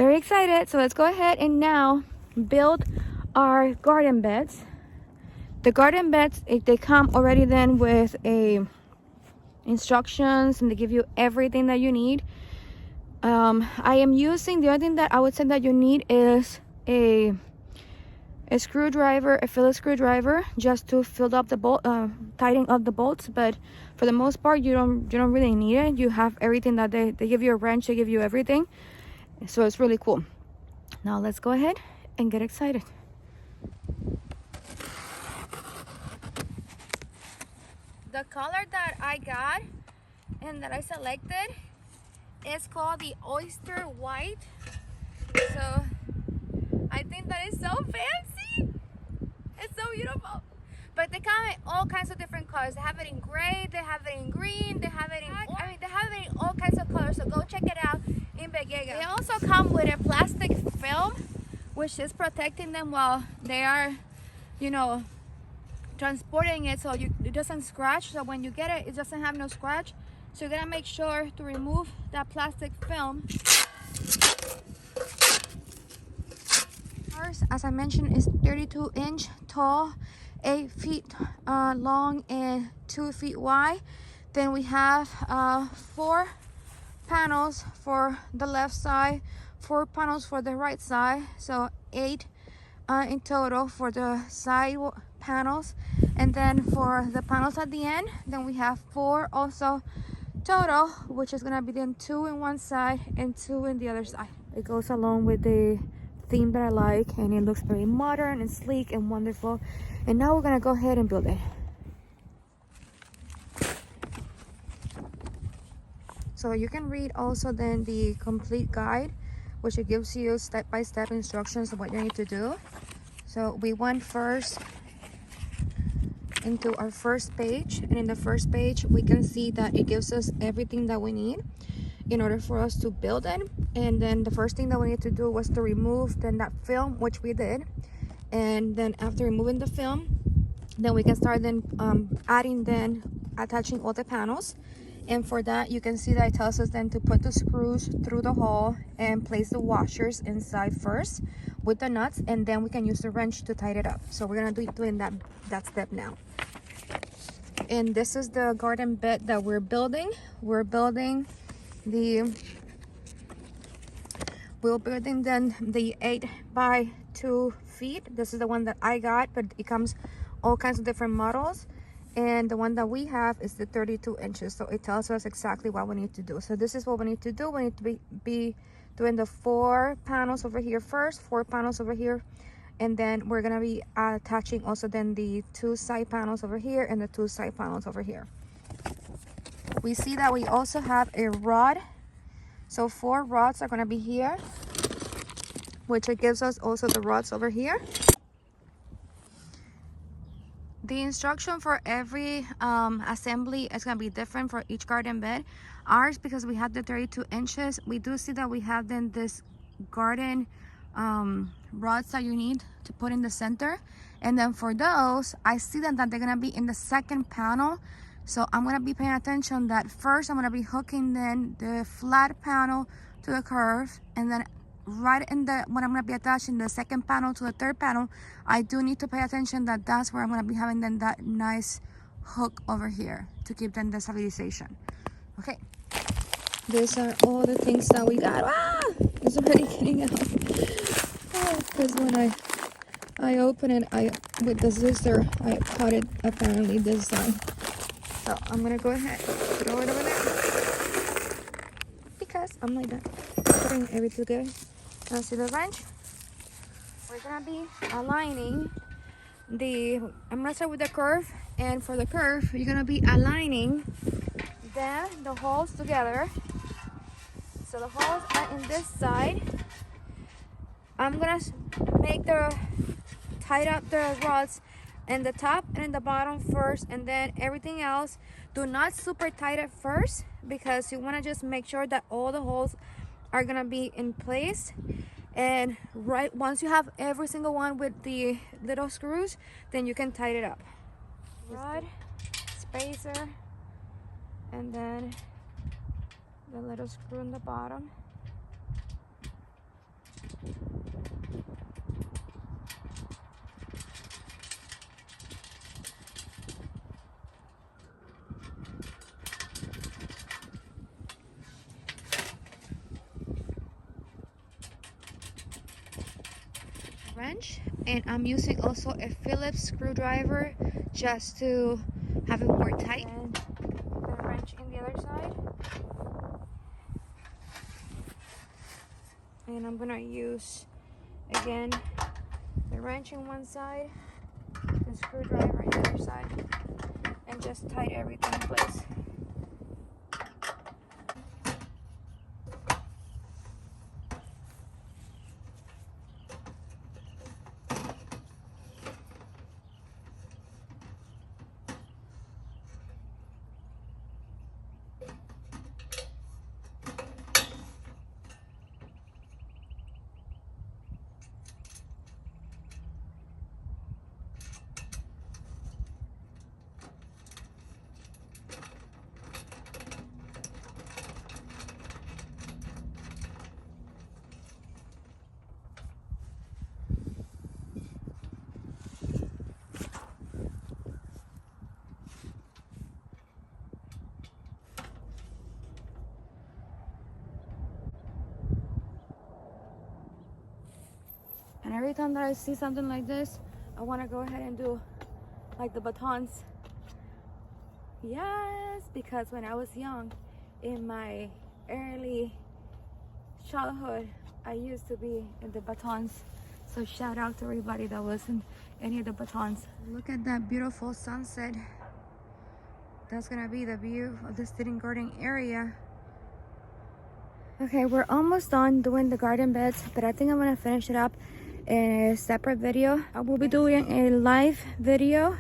very excited. So let's go ahead and now build our garden beds. The garden beds, they come already then with a instructions, and they give you everything that you need. I am using, the only thing that I would say that you need is a screwdriver, a Phillips screwdriver, just to fill up the bolt, tighten up the bolts. But for the most part, you don't really need it. You have everything that they give you, a wrench, they give you everything. So it's really cool. Now let's go ahead and get excited. The color that I got and that I selected is called the Oyster White. So I think that is so fancy. It's so beautiful. But they come in all kinds of different colors. They have it in gray, they have it in green, they have it in, they have it in all kinds of colors. So go check it out in Vegega. They also come with a plastic film, which is protecting them while they are, transporting it, so it doesn't scratch. So when you get it, it doesn't have no scratch. So you're gonna make sure to remove that plastic film. Ours, as I mentioned, is 32-inch tall, 8 feet long, and 2 feet wide. Then we have 4 panels for the left side, 4 panels for the right side, so 8 in total for the side panels. And then for the panels at the end, then we have 4 also total, which is gonna be then 2 in one side and 2 in the other side. It goes along with the theme that I like, and it looks very modern and sleek and wonderful. And now we're gonna go ahead and build it. So you can read also then the complete guide, which it gives you step-by-step instructions of what you need to do. So we went first into our first page, and in the first page we can see that it gives us everything that we need in order for us to build it. And then the first thing that we need to do was to remove then that film, which we did. And then after removing the film, then we can start then attaching all the panels. And for that, you can see that it tells us then to put the screws through the hole and place the washers inside first with the nuts, and then we can use the wrench to tighten it up. So we're gonna be doing that step now. And this is the garden bed that we're building. We're building then the 8 by 2 feet. This is the one that I got, but it comes all kinds of different models. And the one that we have is the 32 inches. So it tells us exactly what we need to do. So this is what we need to do. We need to be doing the 4 panels over here first, 4 panels over here. And then we're gonna be attaching also then the 2 side panels over here and the 2 side panels over here. We see that we also have a rod. So 4 rods are gonna be here, which it gives us also the rods over here. The instruction for every assembly is going to be different for each garden bed. Ours, because we have the 32 inches, we do see that we have then this garden rods that you need to put in the center. And then for those, I see that they're going to be in the second panel. So I'm going to be paying attention that first I'm going to be hooking then the flat panel to the curve, and then right in the when I'm going to be attaching the second panel to the third panel, I do need to pay attention that that's where I'm going to be having then that nice hook over here to keep then the stabilization. Okay, these are all the things that we got. It's already getting out because when I open it, with the scissor I cut it apparently this side. So I'm gonna go ahead and throw it over there because I'm like that, putting everything together. Now see the wrench? We're gonna be aligning I'm gonna start with the curve, and for the curve, you're gonna be aligning the holes together. So the holes are in this side. I'm gonna tighten up the rods in the top and in the bottom first, and then everything else. Do not super tight at first, because you wanna just make sure that all the holes are gonna be in place. And right once you have every single one with the little screws, then you can tighten it up. Rod, spacer, and then the little screw in the bottom. wrench, and I'm using also a Phillips screwdriver just to have it more tight. And the wrench in the other side. And I'm gonna use again the wrench in one side, the screwdriver in the other side, and just tighten everything in place. And every time that I see something like this, I want to go ahead and do like the batons. Yes, because when I was young, in my early childhood, I used to be in the batons. So shout out to everybody that was in any of the batons. Look at that beautiful sunset. That's gonna be the view of the sitting garden area. Okay, we're almost done doing the garden beds, but I think I'm gonna finish it up in a separate video. I will be doing a live video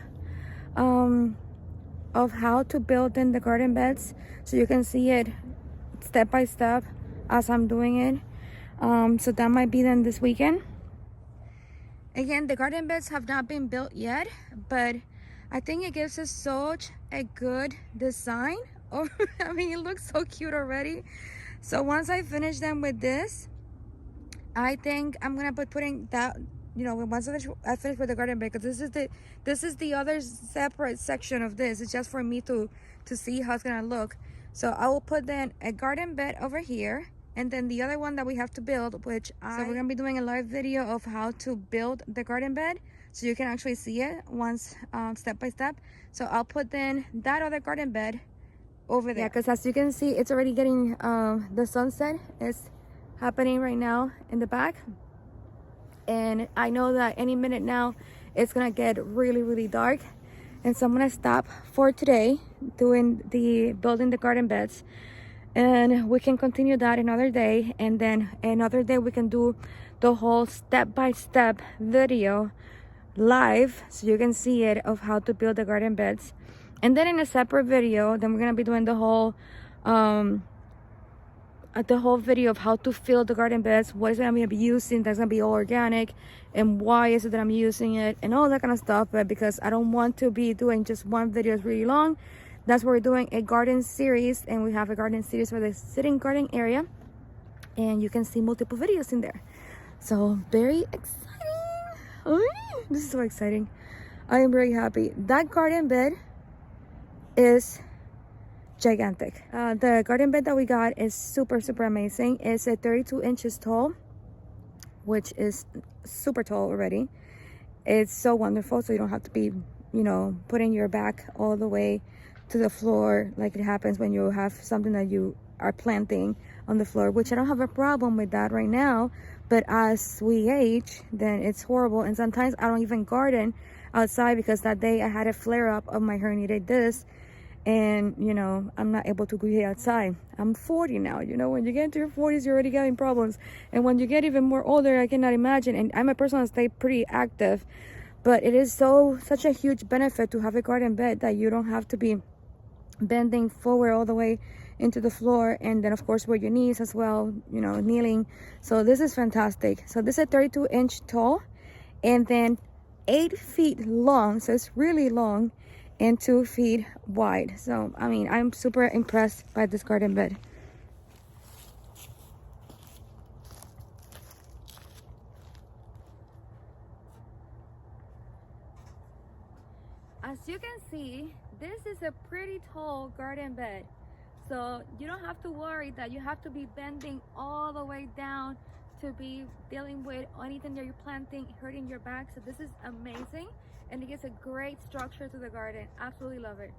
of how to build in the garden beds, so you can see it step by step as I'm doing it. So that might be then this weekend. Again, the garden beds have not been built yet, but I think it gives us such a good design. Oh, I mean, it looks so cute already. So once I finish them with this, I think I'm gonna putting that, you know, once I finish with the garden bed, because this is the other separate section of this. It's just for me to see how it's gonna look. So I will put then a garden bed over here, and then the other one that we have to build, so we're gonna be doing a live video of how to build the garden bed, so you can actually see it once step by step. So I'll put then that other garden bed over there. Yeah, because as you can see, it's already getting the sunset is happening right now in the back, and I know that any minute now it's gonna get really dark, and so I'm gonna stop for today doing the building the garden beds, and we can continue that another day, and then another day we can do the whole step-by-step video live, so you can see it of how to build the garden beds. And then in a separate video, then we're gonna be doing the whole video of how to fill the garden beds, what is it I'm gonna be using that's gonna be all organic, and why is it that I'm using it, and all that kind of stuff. But because I don't want to be doing just one video, it's really long. That's why we're doing a garden series, and we have a garden series for the sitting garden area, and you can see multiple videos in there. So very exciting. This is so exciting. I am very happy. That garden bed is gigantic. The garden bed that we got is super amazing. It's a 32 inches tall, which is super tall already. It's so wonderful, so you don't have to be, you know, putting your back all the way to the floor like it happens when you have something that you are planting on the floor, which I don't have a problem with that right now, but as we age, then it's horrible. And sometimes I don't even garden outside, because that day I had a flare-up of my herniated disc, and you know, I'm not able to go outside. I'm 40 now. You know, when you get into your 40s, you're already getting problems, and when you get even more older, I cannot imagine. And I'm a person that stays pretty active, but it is such a huge benefit to have a garden bed that you don't have to be bending forward all the way into the floor, and then of course with your knees as well, you know, kneeling. So this is fantastic. So this is 32 inch tall, and then 8 feet long, so it's really long, and 2 feet wide. So I mean, I'm super impressed by this garden bed. As you can see, this is a pretty tall garden bed, so you don't have to worry that you have to be bending all the way down to be dealing with anything that you're planting hurting your back. So this is amazing, and it gives a great structure to the garden. Absolutely love it.